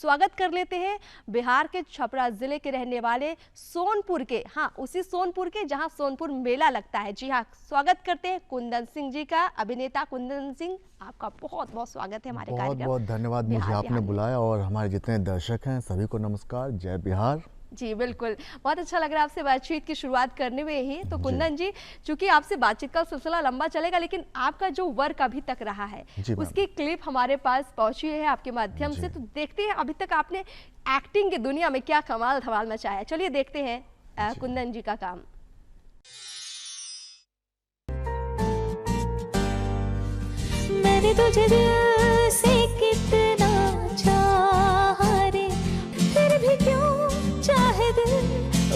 स्वागत कर लेते हैं बिहार के छपरा जिले के रहने वाले सोनपुर के, हाँ उसी सोनपुर के जहां सोनपुर मेला लगता है। जी हाँ, स्वागत करते हैं कुंदन सिंह जी का। अभिनेता कुंदन सिंह, आपका बहुत बहुत स्वागत है हमारे कार्यक्रम। बहुत बहुत धन्यवाद, मुझे आपने बुलाया और हमारे जितने दर्शक हैं सभी को नमस्कार, जय बिहार। जी बिल्कुल, बहुत अच्छा लग रहा है आपसे बातचीत की शुरुआत करने में ही। तो कुंदन जी, चूंकि आपसे बातचीत का सिलसिला लंबा चलेगा, लेकिन आपका जो वर्क अभी तक रहा है उसकी क्लिप हमारे पास पहुंची है आपके माध्यम से। तो देखते हैं अभी तक आपने एक्टिंग की दुनिया में क्या कमाल धमाल मचाया है। चलिए देखते हैं कुंदन जी का काम। मैंने तुझे दिल से कितना चाहा रे, फिर भी क्यों चाहे दिल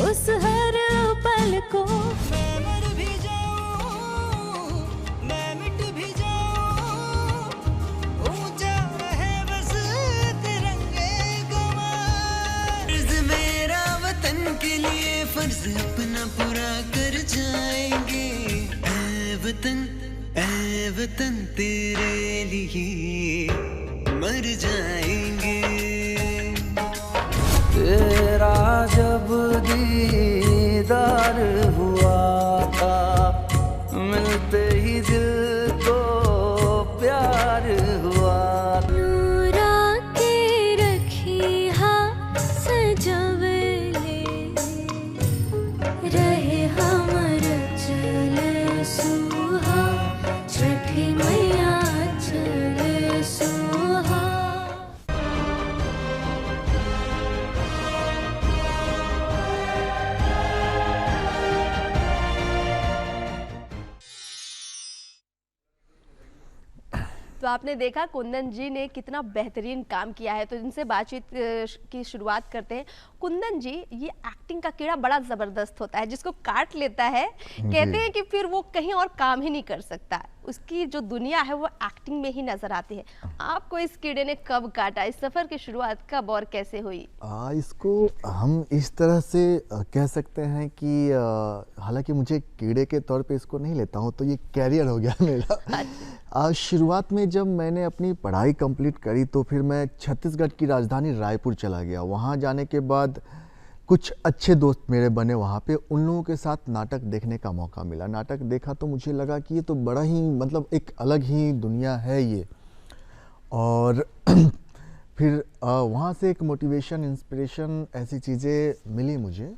उस हर पल को। मैं मर भी जाऊं, मैं मिट भी जाऊं, ऊंचा रहे बस तिरंगे कमाल। फर्ज मेरा वतन के लिए, फर्ज अपना पूरा कर जाएंगे। ऐ वतन तेरे लिए मर जाएंगे। तेरा जब दीदार हुआ था, मिलते ही दिल को प्यार हुआ। नूरा के रखी हा सजवले, रहे हमर चले सुहा, छठी मैया चले सुहा। तो आपने देखा कुंदन जी ने कितना बेहतरीन काम किया है। तो इनसे बातचीत की शुरुआत करते हैं। कुंदन जी, ये एक्टिंग का कीड़ा बड़ा जबरदस्त होता है, जिसको काट लेता है कहते हैं कि फिर वो कहीं और काम ही नहीं कर सकता। उसकी जो दुनिया है वो एक्टिंग में ही नजर आती है। आपको इस कीड़े ने कब काटा? इस सफर की शुरुआत कब और कैसे हुई? इसको हम इस तरह से कह सकते हैं कि हालांकि मुझे कीड़े के तौर पे इसको नहीं लेता हूँ, तो ये कैरियर हो गया मेरा। शुरुआत में जब मैंने अपनी पढ़ाई कंप्लीट करी तो फिर मैं छत्तीसगढ़ की राजधानी रायपुर चला गया। वहाँ जाने के बाद कुछ अच्छे दोस्त मेरे बने वहाँ पे, उन लोगों के साथ नाटक देखने का मौका मिला। नाटक देखा तो मुझे लगा कि ये तो बड़ा ही मतलब एक अलग ही दुनिया है ये। और फिर वहाँ से एक मोटिवेशन, इंस्पिरेशन, ऐसी चीज़ें मिली मुझे।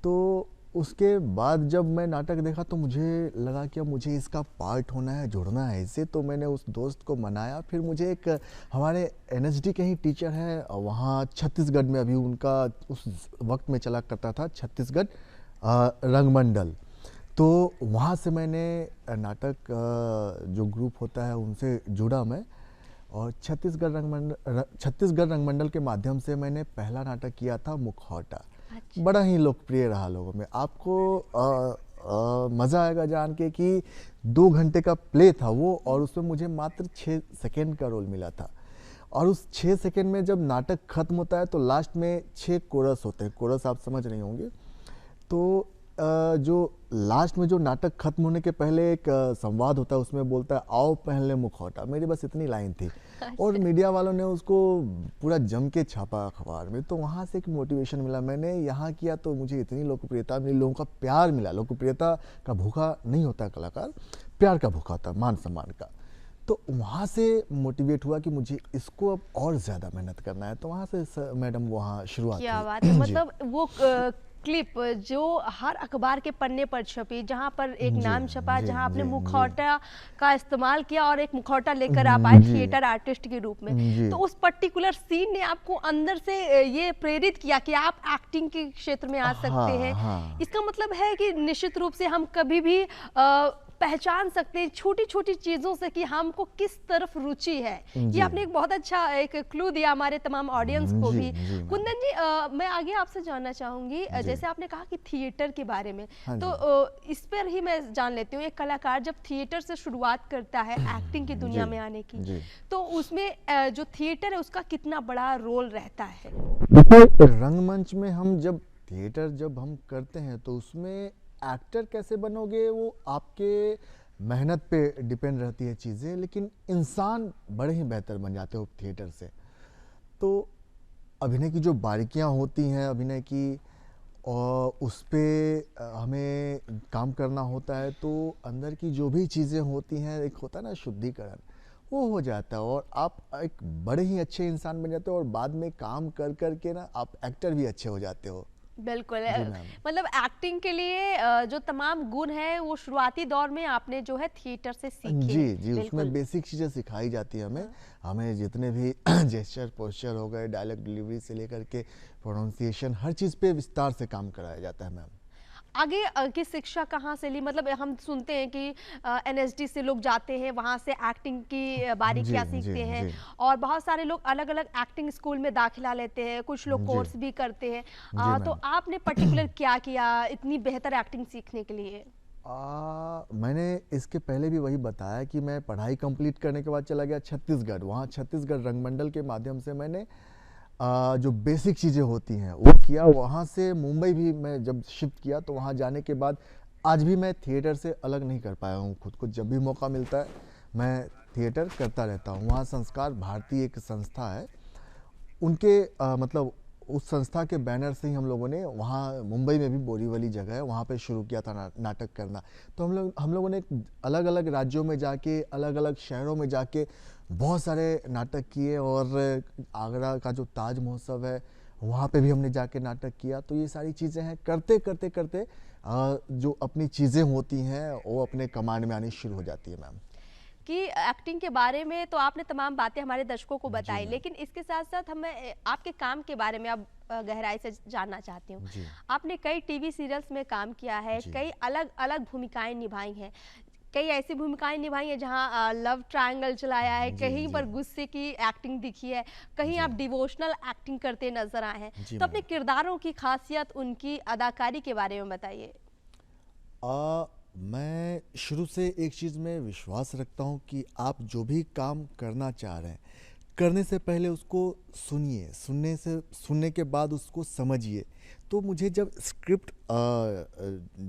तो उसके बाद जब मैं नाटक देखा तो मुझे लगा कि अब मुझे इसका पार्ट होना है, जुड़ना है इससे। तो मैंने उस दोस्त को मनाया। फिर मुझे एक हमारे एनएसडी के ही टीचर हैं वहाँ छत्तीसगढ़ में, अभी उनका उस वक्त में चला करता था छत्तीसगढ़ रंगमंडल। तो वहाँ से मैंने नाटक जो ग्रुप होता है उनसे जुड़ा मैं, और छत्तीसगढ़ रंगमंडल के माध्यम से मैंने पहला नाटक किया था मुखौटा। बड़ा ही लोकप्रिय रहा लोगों में। आपको मज़ा आएगा जान के कि 2 घंटे का प्ले था वो, और उसमें मुझे मात्र 6 सेकेंड का रोल मिला था। और उस 6 सेकेंड में जब नाटक खत्म होता है तो लास्ट में 6 कोरस होते हैं। कोरस आप समझ नहीं होंगे। तो जो लास्ट में जो नाटक खत्म होने के पहले एक संवाद होता है, उसमें बोलता है आओ पहन ले मुखौटा। मेरी बस इतनी लाइन थी और मीडिया वालों ने उसको पूरा जम के छापा अखबार में। तो वहाँ से एक मोटिवेशन मिला। मैंने यहाँ किया तो मुझे इतनी लोकप्रियता मिली, लोगों का प्यार मिला। लोकप्रियता का भूखा नहीं होता कलाकार, प्यार का भूखा होता, मान सम्मान का। तो वहाँ से मोटिवेट हुआ कि मुझे इसको अब और ज़्यादा मेहनत करना है। तो वहाँ से मैडम वहाँ शुरुआत क्या बात है। मतलब वो क्लिप जो हर अखबार के पन्ने पर छपी, जहां पर एक नाम छपा, जहां आपने मुखौटा का इस्तेमाल किया और एक मुखौटा लेकर आप आए थिएटर आर्टिस्ट के रूप में, तो उस पर्टिकुलर सीन ने आपको अंदर से ये प्रेरित किया कि आप एक्टिंग के क्षेत्र में आ सकते हैं। इसका मतलब है कि निश्चित रूप से हम कभी भी पहचान सकते हैं छोटी छोटी चीजों से कि हमको किस तरफ रुचि है। ये आपने एक बहुत अच्छा एक क्लू दिया हमारे तमाम ऑडियंस को भी। कुंदन जी, मैं आगे आपसे जानना चाहूंगी, जैसे आपने कहा कि थिएटर के बारे में, तो इस पर ही मैं जान लेती हूँ, एक कलाकार जब थिएटर से शुरुआत करता है एक्टिंग की दुनिया में आने की, तो उसमें जो थिएटर है उसका कितना बड़ा रोल रहता है? रंगमंच में हम जब थिएटर हम करते हैं तो उसमें एक्टर कैसे बनोगे वो आपके मेहनत पे डिपेंड रहती है चीज़ें, लेकिन इंसान बड़े ही बेहतर बन जाते हो थिएटर से। तो अभिनय की जो बारीकियां होती हैं अभिनय की, और उस पे हमें काम करना होता है, तो अंदर की जो भी चीज़ें होती हैं, एक होता है ना शुद्धिकरण, वो हो जाता है और आप एक बड़े ही अच्छे इंसान बन जाते हो, और बाद में काम कर कर के ना आप एक्टर भी अच्छे हो जाते हो। बिल्कुल जी मैम। मतलब एक्टिंग के लिए जो तमाम गुण है वो शुरुआती दौर में आपने जो है थिएटर से सीखे जी हैं। जी, उसमें बिल्कुल। बेसिक चीज़ें सिखाई जाती हैं हमें। हाँ। हमें जितने भी जेस्चर पोस्चर हो गए, डायलॉग डिलीवरी से लेकर के प्रोनाउंसिएशन, हर चीज़ पे विस्तार से काम कराया जाता है मैम। आगे की शिक्षा कहाँ से ली? मतलब हम सुनते हैं कि एनएसडी से लोग जाते हैं, वहाँ से एक्टिंग की जी बारीकियाँ जी सीखते हैं जी और बहुत सारे लोग अलग-अलग एक्टिंग स्कूल में दाखिला लेते हैं, कुछ लोग जी कोर्स भी करते हैं। जी तो मैम। आपने पर्टिकुलर क्या किया इतनी बेहतर एक्टिंग सीखने के लिए? मैंने इसके पहले भी वही बताया कि मैं पढ़ाई कंप्लीट करने के बाद चला गया छत्तीसगढ़। वहाँ छत्तीसगढ़ रंगमंडल के माध्यम से मैंने जो बेसिक चीज़ें होती हैं वो किया। वहाँ से मुंबई भी मैं जब शिफ्ट किया, तो वहाँ जाने के बाद आज भी मैं थिएटर से अलग नहीं कर पाया हूँ खुद को। जब भी मौका मिलता है मैं थिएटर करता रहता हूँ। वहाँ संस्कार भारती एक संस्था है, उनके मतलब उस संस्था के बैनर से ही हम लोगों ने वहाँ मुंबई में भी बोरीवली जगह है, वहाँ पे शुरू किया था नाटक करना। तो हम लोगों ने अलग अलग राज्यों में जाके, अलग अलग शहरों में जाके बहुत सारे नाटक किए, और आगरा का जो ताज महोत्सव है वहाँ पे भी हमने जाके नाटक किया। तो ये सारी चीज़ें हैं, करते करते करते जो अपनी चीज़ें होती हैं वो अपने कमांड में आनी शुरू हो जाती है मैम। कि एक्टिंग के बारे में तो आपने तमाम बातें हमारे दर्शकों को जी बताई, मैम। लेकिन इसके साथ-साथ हमें आपके काम के बारे में अब गहराई से जानना चाहती हूँ। जी आपने कई टीवी सीरियल्स में काम किया है, जी कई अलग-अलग भूमिकाएँ निभाई हैं। कई ऐसी भूमिकाएँ निभाई हैं जहाँ लव ट्रायंगल चलाया है, जी कहीं जी पर गुस्से की एक्टिंग दिखी है, कहीं जी आप डिवोशनल एक्टिंग करते नज़र आए हैं। जी तो अपने मैम। किरदारों की ख़ासियत, उनकी अदाकारी के बारे में बताइए। मैं शुरू से एक चीज़ में विश्वास रखता हूँ कि आप जो भी काम करना चाह रहे हैं, करने से पहले उसको सुनिए, सुनने के बाद उसको समझिए। तो मुझे जब स्क्रिप्ट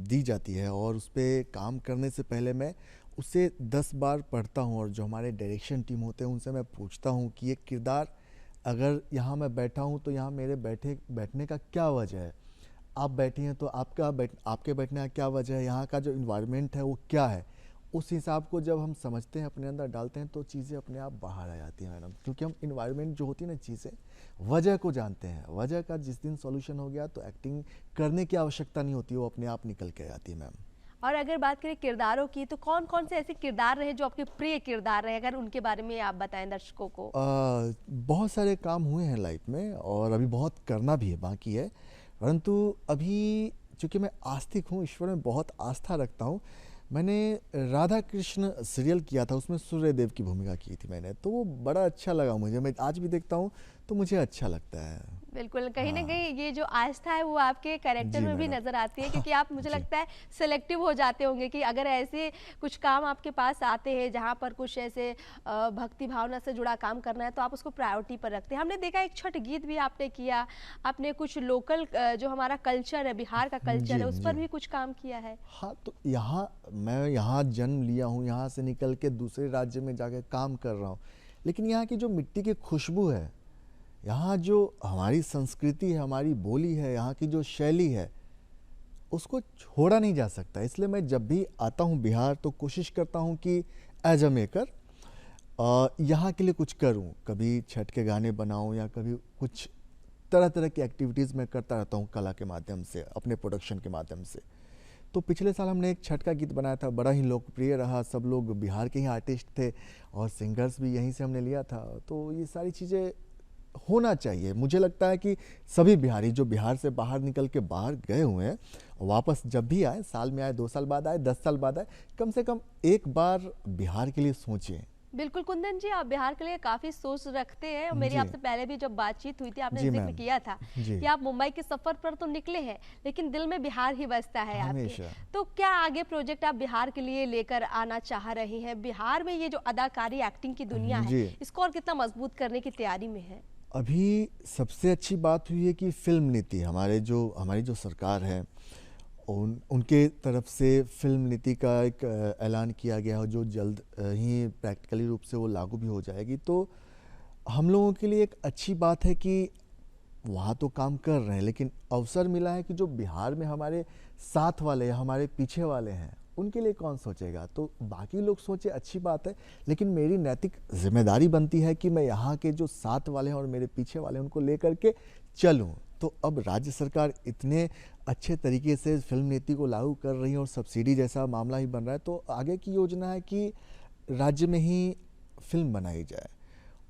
दी जाती है और उस पे काम करने से पहले मैं उसे 10 बार पढ़ता हूँ, और जो हमारे डायरेक्शन टीम होते हैं उनसे मैं पूछता हूँ कि ये किरदार अगर यहाँ मैं बैठा हूँ तो यहाँ मेरे बैठने का क्या वजह है। आप बैठी हैं तो आपके बैठने का क्या वजह है, यहाँ का जो इन्वायरमेंट है वो क्या है। उस हिसाब को जब हम समझते हैं, अपने अंदर डालते हैं, तो चीज़ें अपने आप बाहर आ जाती हैं मैडम। क्योंकि हम इन्वायरमेंट जो होती है ना, चीज़ें वजह को जानते हैं। वजह का जिस दिन सॉल्यूशन हो गया तो एक्टिंग करने की आवश्यकता नहीं होती, वो अपने आप निकल के आती है मैम। और अगर बात करें किरदारों की, तो कौन-कौन से ऐसे किरदार रहे जो आपके प्रिय किरदार रहे? अगर उनके बारे में आप बताएं दर्शकों को। बहुत सारे काम हुए हैं लाइफ में, और अभी बहुत करना भी है, बाकी है। परंतु अभी चूँकि मैं आस्तिक हूँ, ईश्वर में बहुत आस्था रखता हूँ, मैंने राधा कृष्ण सीरियल किया था, उसमें सूर्यदेव की भूमिका की थी मैंने। तो वो बड़ा अच्छा लगा मुझे, मैं आज भी देखता हूँ तो मुझे अच्छा लगता है। बिल्कुल, कहीं न हाँ। कहीं ये जो आस्था है वो आपके कैरेक्टर जी में भी मैडम। नज़र आती है, क्योंकि आप, मुझे जी लगता है, सेलेक्टिव हो जाते होंगे कि अगर ऐसे कुछ काम आपके पास आते हैं जहाँ पर कुछ ऐसे भक्ति भावना से जुड़ा काम करना है, तो आप उसको प्रायोरिटी पर रखते हैं। हमने देखा एक छठ गीत भी आपने किया, आपने कुछ लोकल जो हमारा कल्चर है, बिहार का कल्चर जी है, उस जी। पर भी कुछ काम किया है। हाँ, तो मैं यहाँ जन्म लिया हूँ, यहाँ से निकल के दूसरे राज्य में जाके काम कर रहा हूँ, लेकिन यहाँ की जो मिट्टी की खुशबू है, यहाँ जो हमारी संस्कृति है, हमारी बोली है, यहाँ की जो शैली है, उसको छोड़ा नहीं जा सकता। इसलिए मैं जब भी आता हूँ बिहार, तो कोशिश करता हूँ कि एज अ मेकर यहाँ के लिए कुछ करूँ। कभी छठ के गाने बनाऊँ, या कभी कुछ तरह तरह की एक्टिविटीज़ मैं करता रहता हूँ कला के माध्यम से, अपने प्रोडक्शन के माध्यम से। तो पिछले साल हमने एक छठ का गीत बनाया था, बड़ा ही लोकप्रिय रहा। सब लोग बिहार के ही आर्टिस्ट थे, और सिंगर्स भी यहीं से हमने लिया था। तो ये सारी चीज़ें होना चाहिए। मुझे लगता है कि सभी बिहारी जो बिहार से बाहर निकल के बाहर गए हुए हैं, वापस जब भी आए, साल में आए, 2 साल बाद आए, 10 साल बाद आए, कम से कम एक बार बिहार के लिए सोचें। बिल्कुल कुंदन जी, आप बिहार के लिए काफ़ी सोच रखते हैं, और मेरी जी आपसे पहले भी जब बातचीत हुई थी आपने जी जिक्र मैम। किया था जी कि आप मुंबई के सफ़र पर तो निकले हैं, लेकिन दिल में बिहार ही बसता है आपके। हमेशा। तो क्या आगे प्रोजेक्ट आप बिहार के लिए लेकर आना चाह रहे हैं? बिहार में ये जो अदाकारी एक्टिंग की दुनिया है, जी। इसको और कितना मजबूत करने की तैयारी में है? अभी सबसे अच्छी बात हुई है कि फिल्म नीति, हमारी जो सरकार है, उनके तरफ से फिल्म नीति का एक ऐलान किया गया है, जो जल्द ही प्रैक्टिकली रूप से वो लागू भी हो जाएगी। तो हम लोगों के लिए एक अच्छी बात है कि वहाँ तो काम कर रहे हैं, लेकिन अवसर मिला है कि जो बिहार में हमारे साथ वाले हैं, हमारे पीछे वाले हैं, उनके लिए कौन सोचेगा। तो बाकी लोग सोचे, अच्छी बात है, लेकिन मेरी नैतिक जिम्मेदारी बनती है कि मैं यहाँ के जो साथ वाले हैं और मेरे पीछे वाले हैं उनको लेकर के चलूँ। तो अब राज्य सरकार इतने अच्छे तरीके से फिल्म नीति को लागू कर रही है और सब्सिडी जैसा मामला ही बन रहा है, तो आगे की योजना है कि राज्य में ही फिल्म बनाई जाए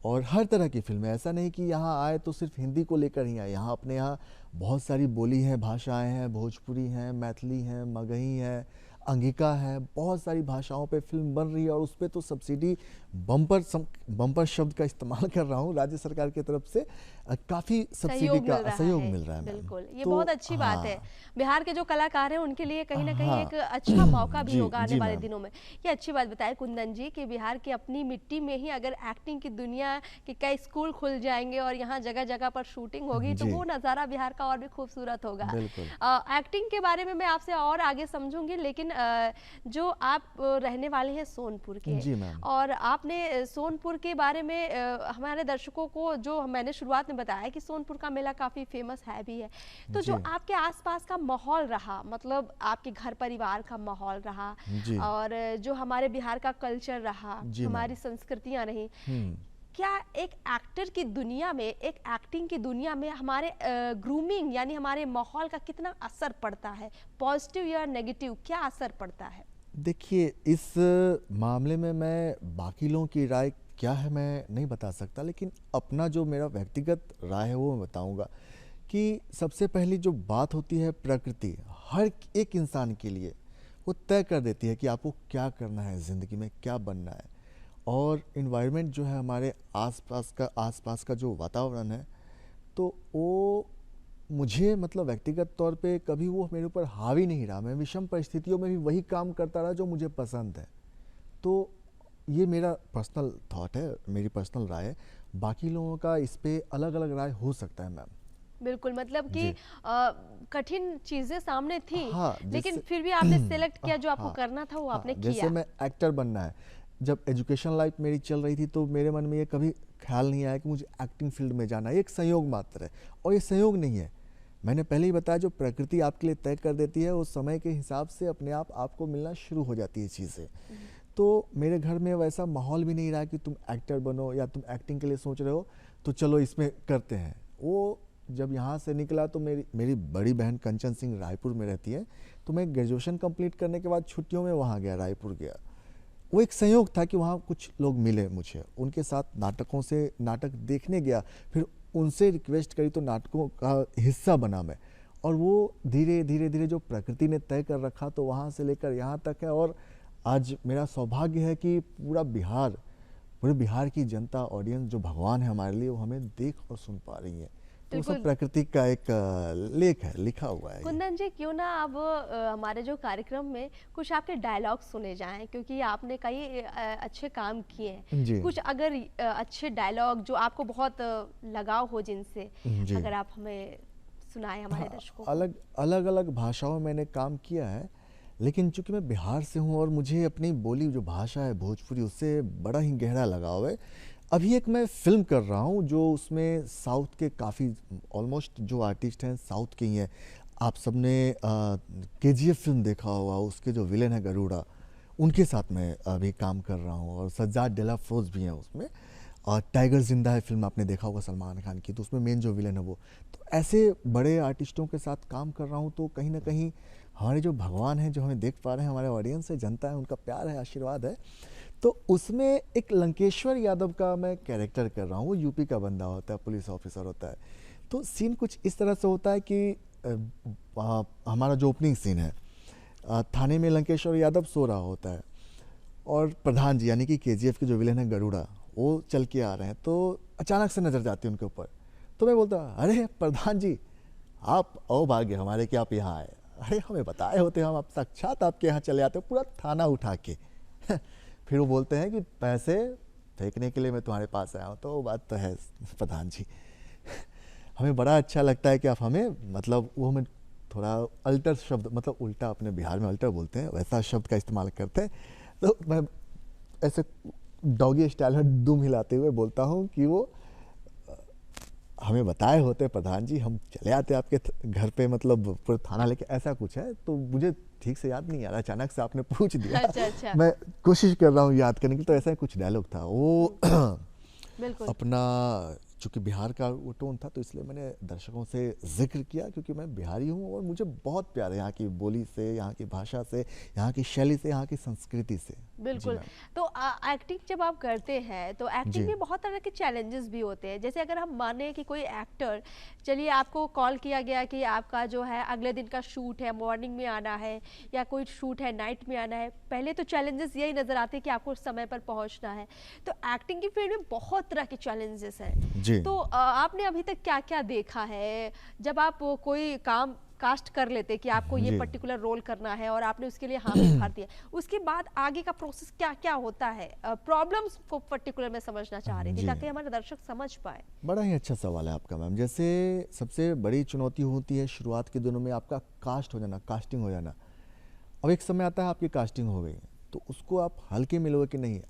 और हर तरह की फिल्में। ऐसा नहीं कि यहाँ आए तो सिर्फ हिंदी को लेकर ही आए। यहाँ अपने यहाँ बहुत सारी बोली हैं, भाषाएं हैं, भोजपुरी हैं, मैथिली हैं, मगही हैं, अंगिका है, बहुत सारी भाषाओं पे फिल्म बन रही है और उस पर तो सब्सिडी बम्पर शब्द का इस्तेमाल कर रहा हूँ राज्य सरकार की तरफ से, काफ़ी सब्सिडी का सहयोग मिल रहा है। बिल्कुल, ये तो बहुत अच्छी बात है। बिहार के जो कलाकार हैं उनके लिए कहीं ना कहीं एक अच्छा मौका भी होगा आने वाले दिनों में। ये अच्छी बात बताए कुंदन जी कि बिहार की अपनी मिट्टी में ही अगर एक्टिंग की दुनिया के कई स्कूल खुल जाएंगे और यहाँ जगह जगह पर शूटिंग होगी तो वो नज़ारा बिहार का और भी खूबसूरत होगा। एक्टिंग के बारे में मैं आपसे और आगे समझूंगी, लेकिन जो आप रहने वाले हैं सोनपुर के, और आपने सोनपुर के बारे में हमारे दर्शकों को जो मैंने शुरुआत में बताया कि सोनपुर का मेला काफ़ी फेमस है भी है, तो जो आपके आसपास का माहौल रहा, मतलब आपके घर परिवार का माहौल रहा और जो हमारे बिहार का कल्चर रहा, हमारी संस्कृतियाँ रही, क्या एक एक्टर की दुनिया में, एक एक्टिंग की दुनिया में हमारे ग्रूमिंग यानी हमारे माहौल का कितना असर पड़ता है, पॉजिटिव या नेगेटिव, क्या असर पड़ता है? देखिए, इस मामले में मैं बाकी लोगों की राय क्या है मैं नहीं बता सकता, लेकिन अपना जो मेरा व्यक्तिगत राय है वो मैं बताऊंगा कि सबसे पहली जो बात होती है प्रकृति, हर एक इंसान के लिए वो तय कर देती है कि आपको क्या करना है ज़िंदगी में, क्या बनना है। और इन्वायरमेंट जो है हमारे आसपास का जो वातावरण है, तो वो मुझे मतलब व्यक्तिगत तौर पे कभी वो मेरे ऊपर हावी नहीं रहा। मैं विषम परिस्थितियों में भी वही काम करता रहा जो मुझे पसंद है। तो ये मेरा पर्सनल थॉट है, मेरी पर्सनल राय है। बाकी लोगों का इस पे अलग अलग राय हो सकता है मैम। बिल्कुल, मतलब कि कठिन चीजें सामने थी, लेकिन फिर भी आपने सेलेक्ट किया जो आपको करना था वो आपने किया। जैसे मैं एक्टर बनना है, जब एजुकेशन लाइफ मेरी चल रही थी तो मेरे मन में ये कभी ख्याल नहीं आया कि मुझे एक्टिंग फील्ड में जाना है। एक संयोग मात्र है और ये संयोग नहीं है। मैंने पहले ही बताया, जो प्रकृति आपके लिए तय कर देती है उस समय के हिसाब से अपने आप आपको मिलना शुरू हो जाती है चीज़ें। तो मेरे घर में वैसा माहौल भी नहीं रहा कि तुम एक्टर बनो या तुम एक्टिंग के लिए सोच रहे हो तो चलो इसमें करते हैं। वो जब यहाँ से निकला तो मेरी बड़ी बहन कंचन सिंह रायपुर में रहती है, तो मैं ग्रेजुएशन कंप्लीट करने के बाद छुट्टियों में वहाँ गया, रायपुर गया। वो एक संयोग था कि वहाँ कुछ लोग मिले मुझे, उनके साथ नाटक देखने गया, फिर उनसे रिक्वेस्ट करी तो नाटकों का हिस्सा बना मैं। और वो धीरे धीरे जो प्रकृति ने तय कर रखा तो वहाँ से लेकर यहाँ तक है। और आज मेरा सौभाग्य है कि पूरे बिहार की जनता, ऑडियंस जो भगवान है हमारे लिए, वो हमें देख और सुन पा रही है। तो सब प्रकृति का एक लेख है, लिखा हुआ है। कुंदन जी, क्यों ना अब हमारे जो कार्यक्रम में कुछ आपके डायलॉग सुने जाएं, क्योंकि आपने कई अच्छे काम किए हैं। कुछ अगर अच्छे डायलॉग जो आपको बहुत लगाव हो जिनसे, अगर आप हमें सुनाएं हमारे दर्शकों को। अलग भाषाओं में मैंने काम किया है, लेकिन चूंकि मैं बिहार से हूँ और मुझे अपनी बोली जो भाषा है भोजपुरी, उससे बड़ा ही गहरा लगाव है। अभी एक मैं फिल्म कर रहा हूँ जो उसमें साउथ के काफ़ी ऑलमोस्ट जो आर्टिस्ट हैं साउथ के ही हैं। आप सबने KGF फिल्म देखा होगा, उसके जो विलेन है गरुड़ा, उनके साथ मैं अभी काम कर रहा हूँ। और सज्जाद डेलाफोज भी हैं उसमें। और टाइगर जिंदा है फिल्म आपने देखा होगा सलमान खान की, तो उसमें मेन जो विलेन है वो। तो ऐसे बड़े आर्टिस्टों के साथ काम कर रहा हूँ, तो कहीं ना कहीं हमारे जो भगवान हैं जो हमें देख पा रहे हैं, हमारे ऑडियंस है, जनता है, उनका प्यार है, आशीर्वाद है। तो उसमें एक लंकेश्वर यादव का मैं कैरेक्टर कर रहा हूँ। वो यूपी का बंदा होता है, पुलिस ऑफिसर होता है। तो सीन कुछ इस तरह से होता है कि हमारा जो ओपनिंग सीन है, थाने में लंकेश्वर यादव सो रहा होता है और प्रधान जी यानी कि KGF के जो विलेन है गरुड़ा, वो चल के आ रहे हैं। तो अचानक से नज़र जाती है उनके ऊपर। तो मैं बोलता, अरे प्रधान जी, आप अभाग्य हमारे कि आप यहाँ आए। अरे हमें बताए होते, हम आप साक्षात आपके यहाँ चले आते, पूरा थाना उठा के। फिर वो बोलते हैं कि पैसे फेंकने के लिए मैं तुम्हारे पास आया हूँ। तो वो बात तो है प्रधान जी। हमें बड़ा अच्छा लगता है कि आप हमें, मतलब वो हमें थोड़ा अल्टर शब्द, मतलब उल्टा, अपने बिहार में अल्टर बोलते हैं, वैसा शब्द का इस्तेमाल करते हैं। तो मैं ऐसे डॉगी स्टाइल में दुम हिलाते हुए बोलता हूँ कि वो हमें बताए होते प्रधान जी, हम चले आते आपके घर पे, मतलब पूरा थाना लेके, ऐसा कुछ है। तो मुझे ठीक से याद नहीं आ रहा, अचानक से आपने पूछ दिया। अच्छा अच्छा। मैं कोशिश कर रहा हूँ याद करने की। तो ऐसा ही कुछ डायलॉग था वो बिल्कुल। अपना, चूंकि बिहार का वो टोन था, तो इसलिए मैंने दर्शकों से जिक्र किया, क्योंकि मैं बिहारी हूँ और मुझे बहुत प्यार है यहाँ की बोली से, यहाँ की भाषा से, यहाँ की शैली से, यहाँ की संस्कृति से। बिल्कुल। मैम। तो एक्टिंग जब आप करते हैं तो जी। एक्टिंग में बहुत तरह के चैलेंजेस भी होते हैं। जैसे अगर हम माने कि कोई एक्टर, चलिए आपको कॉल किया गया कि आपका जो है अगले दिन का शूट है, मॉर्निंग में आना है, या कोई शूट है नाइट में आना है, पहले तो चैलेंजेस यही नज़र आते हैं कि आपको समय पर पहुंचना है। तो एक्टिंग की फील्ड में बहुत तरह के चैलेंजेस हैं। जी। तो आपने अभी तक क्या क्या देखा है जब आप कोई काम कास्ट कर लेते कि आपको ये जी। पर्टिकुलर रोल करना है और आपने उसके लिए हामी भर दिया, उसके बाद आगे का प्रोसेस क्या क्या होता है? प्रॉब्लम्स को पर्टिकुलर मैं समझना चाह रही थी जी। ताकि हमारे दर्शक समझ पाए। बड़ा ही अच्छा सवाल है आपका मैम। जैसे सबसे बड़ी चुनौती होती है शुरुआत के दिनों में आपका कास्ट हो जाना, कास्टिंग हो जाना। अब एक समय आता है आपकी कास्टिंग हो गई, तो उसको आप हल्के में लोगे कि नहीं,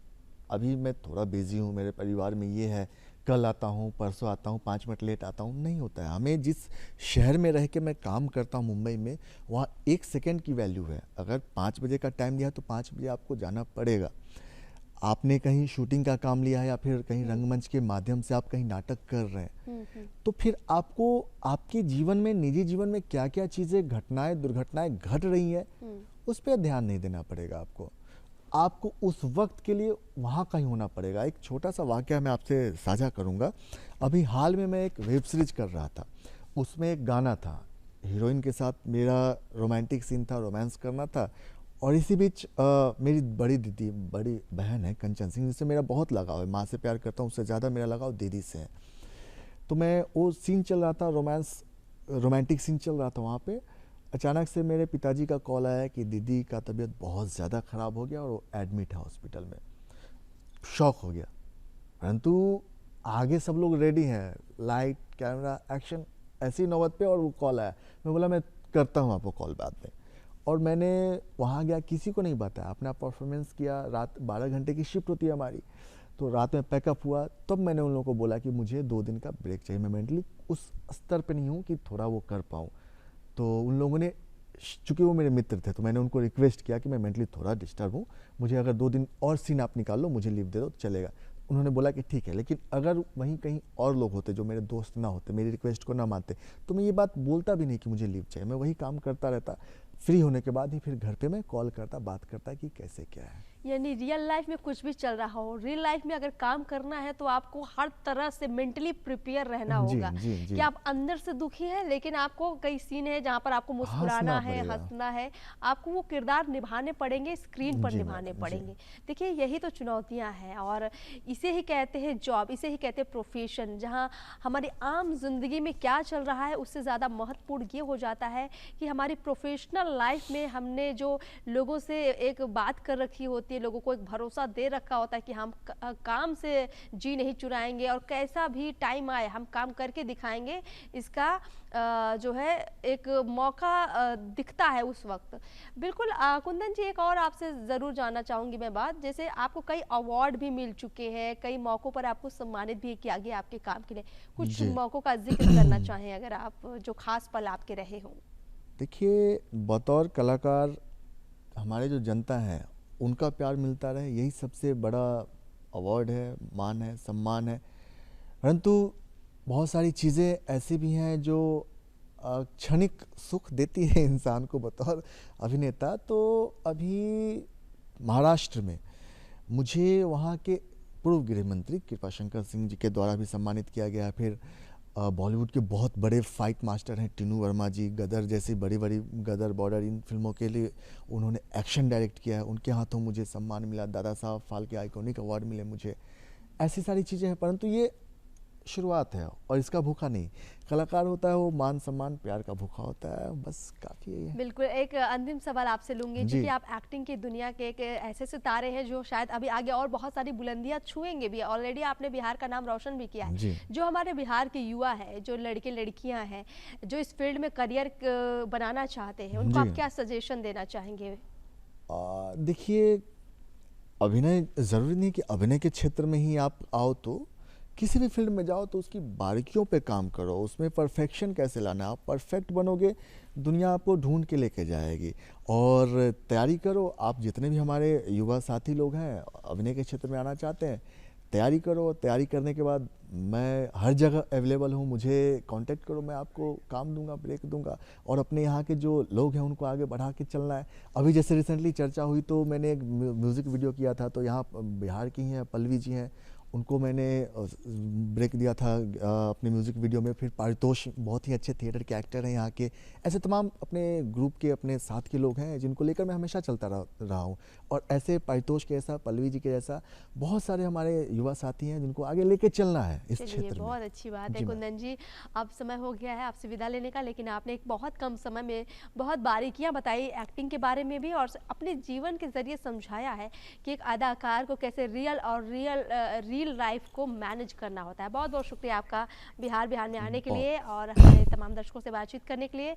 अभी मैं थोड़ा बिजी हूँ, मेरे परिवार में ये है, कल आता हूँ, परसों आता हूँ, 5 मिनट लेट आता हूँ, नहीं होता है। हमें जिस शहर में रह के मैं काम करता हूँ मुंबई में, वहाँ 1 सेकेंड की वैल्यू है। अगर 5 बजे का टाइम दिया तो 5 बजे आपको जाना पड़ेगा। आपने कहीं शूटिंग का काम लिया है या फिर कहीं रंगमंच के माध्यम से आप कहीं नाटक कर रहे हैं, तो फिर आपको आपके जीवन में, निजी जीवन में क्या क्या चीज़ें, घटनाएं, दुर्घटनाएं घट रही हैं, उस पर ध्यान नहीं देना पड़ेगा आपको उस वक्त के लिए वहाँ का ही होना पड़ेगा। एक छोटा सा वाकया मैं आपसे साझा करूँगा। अभी हाल में मैं एक वेब सीरीज कर रहा था, उसमें एक गाना था, हीरोइन के साथ मेरा रोमांटिक सीन था, रोमांस करना था। और इसी बीच मेरी बड़ी दीदी, बड़ी बहन है कंचन सिंह, जिससे मेरा बहुत लगाव है, माँ से प्यार करता हूँ, उससे ज़्यादा मेरा लगाव दीदी से है। तो मैं वो सीन चल रहा था, रोमांटिक सीन चल रहा था वहाँ पे। अचानक से मेरे पिताजी का कॉल आया कि दीदी का तबीयत बहुत ज़्यादा ख़राब हो गया और वो एडमिट है हॉस्पिटल में। शॉक हो गया, परंतु आगे सब लोग रेडी हैं, लाइट, कैमरा, एक्शन, ऐसी नौबत पे, और वो कॉल आया। मैं बोला मैं करता हूँ आपको कॉल बाद में। और मैंने वहाँ गया, किसी को नहीं बताया, अपना परफॉर्मेंस किया। रात 12 घंटे की शिफ्ट होती है हमारी, तो रात में पैकअप हुआ। तब मैंने उन लोगों को बोला कि मुझे 2 दिन का ब्रेक चाहिए, मैं मेंटली उस स्तर पे नहीं हूँ कि थोड़ा वो कर पाऊँ। तो उन लोगों ने, चूँकि वो मेरे मित्र थे, तो मैंने उनको रिक्वेस्ट किया कि मैं मेंटली थोड़ा डिस्टर्ब हूँ, मुझे अगर 2 दिन और सीन आप निकाल लो, मुझे लीव दे दो, चलेगा। उन्होंने बोला कि ठीक है, लेकिन अगर वहीं कहीं और लोग होते जो मेरे दोस्त ना होते, मेरी रिक्वेस्ट को ना मानते, तो मैं ये बात बोलता भी नहीं कि मुझे लीव चाहिए। मैं वही काम करता रहता, फ्री होने के बाद ही फिर घर पे मैं कॉल करता, बात करता कि कैसे क्या है। यानी रियल लाइफ में कुछ भी चल रहा हो, रियल लाइफ में अगर काम करना है तो आपको हर तरह से मेंटली प्रिपेयर रहना जी, होगा। जी, जी। कि आप अंदर से दुखी हैं, लेकिन आपको कई सीन है जहाँ पर आपको मुस्कुराना हंसना है, पड़ेगा। हंसना है, आपको वो किरदार निभाने पड़ेंगे, स्क्रीन पर जी निभाने मैडम, जी। पड़ेंगे। देखिए यही तो चुनौतियाँ हैं, और इसे ही कहते हैं जॉब, इसे ही कहते हैं प्रोफेशन। जहाँ हमारी आम जिंदगी में क्या चल रहा है उससे ज़्यादा महत्वपूर्ण ये हो जाता है कि हमारी प्रोफेशनल लाइफ में हमने जो लोगों से एक बात कर रखी होती है, लोगों को एक भरोसा दे रखा होता है कि हम काम से जी नहीं चुराएंगे, और कैसा भी टाइम आए हम काम करके दिखाएंगे, इसका जो है एक मौका दिखता है उस वक्त। बिल्कुल कुंदन जी, एक और आपसे ज़रूर जानना चाहूँगी मैं बात, जैसे आपको कई अवार्ड भी मिल चुके हैं, कई मौक़ों पर आपको सम्मानित भी किया गया आपके काम के लिए, कुछ जी। मौक़ों का जिक्र करना चाहें अगर आप, जो खास पल आपके रहे हों। देखिए, बतौर कलाकार हमारे जो जनता है उनका प्यार मिलता रहे, यही सबसे बड़ा अवार्ड है, मान है, सम्मान है। परंतु बहुत सारी चीज़ें ऐसी भी हैं जो क्षणिक सुख देती है इंसान को बतौर अभिनेता। तो अभी महाराष्ट्र में मुझे वहाँ के पूर्व गृह मंत्री कृपाशंकर सिंह जी के द्वारा भी सम्मानित किया गया। फिर बॉलीवुड के बहुत बड़े फाइट मास्टर हैं टीनू वर्मा जी, गदर जैसी बड़ी बड़ी, गदर, बॉर्डर, इन फिल्मों के लिए उन्होंने एक्शन डायरेक्ट किया है, उनके हाथों मुझे सम्मान मिला। दादा साहब फाल्के आइकॉनिक अवार्ड मिले मुझे। ऐसी सारी चीज़ें हैं, परंतु ये शुरुआत है और इसका भूखा नहीं। कलाकार होता है वो मान सम्मान प्यार का भूखा होता है, बस काफ़ी यही है। बिल्कुल, एक अंतिम सवाल आपसे लूंगी, जी। क्योंकि आप एक्टिंग की दुनिया के एक ऐसे सितारे हैं जो शायद अभी आगे और बहुत सारी बुलंदियां छुएंगे भी। ऑलरेडी आपने बिहार का नाम रोशन भी किया है। जी। जो हमारे बिहार के युवा है, जो लड़के लड़कियां हैं, जो इस फील्ड में करियर बनाना चाहते हैं, उनको जी। आप क्या सजेशन देना चाहेंगे? देखिए, अभिनय ज़रूरी नहीं कि अभिनय के क्षेत्र में ही आप आओ, तो किसी भी फील्ड में जाओ तो उसकी बारीकियों पे काम करो, उसमें परफेक्शन कैसे लाना है। आप परफेक्ट बनोगे, दुनिया आपको ढूंढ के लेके जाएगी। और तैयारी करो। आप जितने भी हमारे युवा साथी लोग हैं अभिनय के क्षेत्र में आना चाहते हैं, तैयारी करो। तैयारी करने के बाद मैं हर जगह अवेलेबल हूँ, मुझे कांटेक्ट करो, मैं आपको काम दूंगा, ब्रेक दूंगा। और अपने यहाँ के जो लोग हैं उनको आगे बढ़ा के चलना है। अभी जैसे रिसेंटली चर्चा हुई तो मैंने एक म्यूज़िक वीडियो किया था, तो यहाँ बिहार की हैं पल्लवी जी हैं, उनको मैंने ब्रेक दिया था अपने म्यूज़िक वीडियो में। फिर पारितोष बहुत ही अच्छे थिएटर के एक्टर हैं यहाँ के। ऐसे तमाम अपने ग्रुप के, अपने साथ के लोग हैं जिनको लेकर मैं हमेशा चलता रहा हूँ। और ऐसे पारितोष के जैसा, पल्लवी जी के जैसा बहुत सारे हमारे युवा साथी हैं जिनको आगे लेके चलना है इस क्षेत्र में। बहुत अच्छी बात है जी कुंदन जी। अब समय हो गया है आपसे विदा लेने का, लेकिन आपने एक बहुत कम समय में बहुत बारीकियां बताई एक्टिंग के बारे में भी, और अपने जीवन के जरिए समझाया है कि एक अदाकार को कैसे रियल लाइफ को मैनेज करना होता है। बहुत बहुत शुक्रिया आपका बिहार में आने के लिए और हमारे तमाम दर्शकों से बातचीत करने के लिए।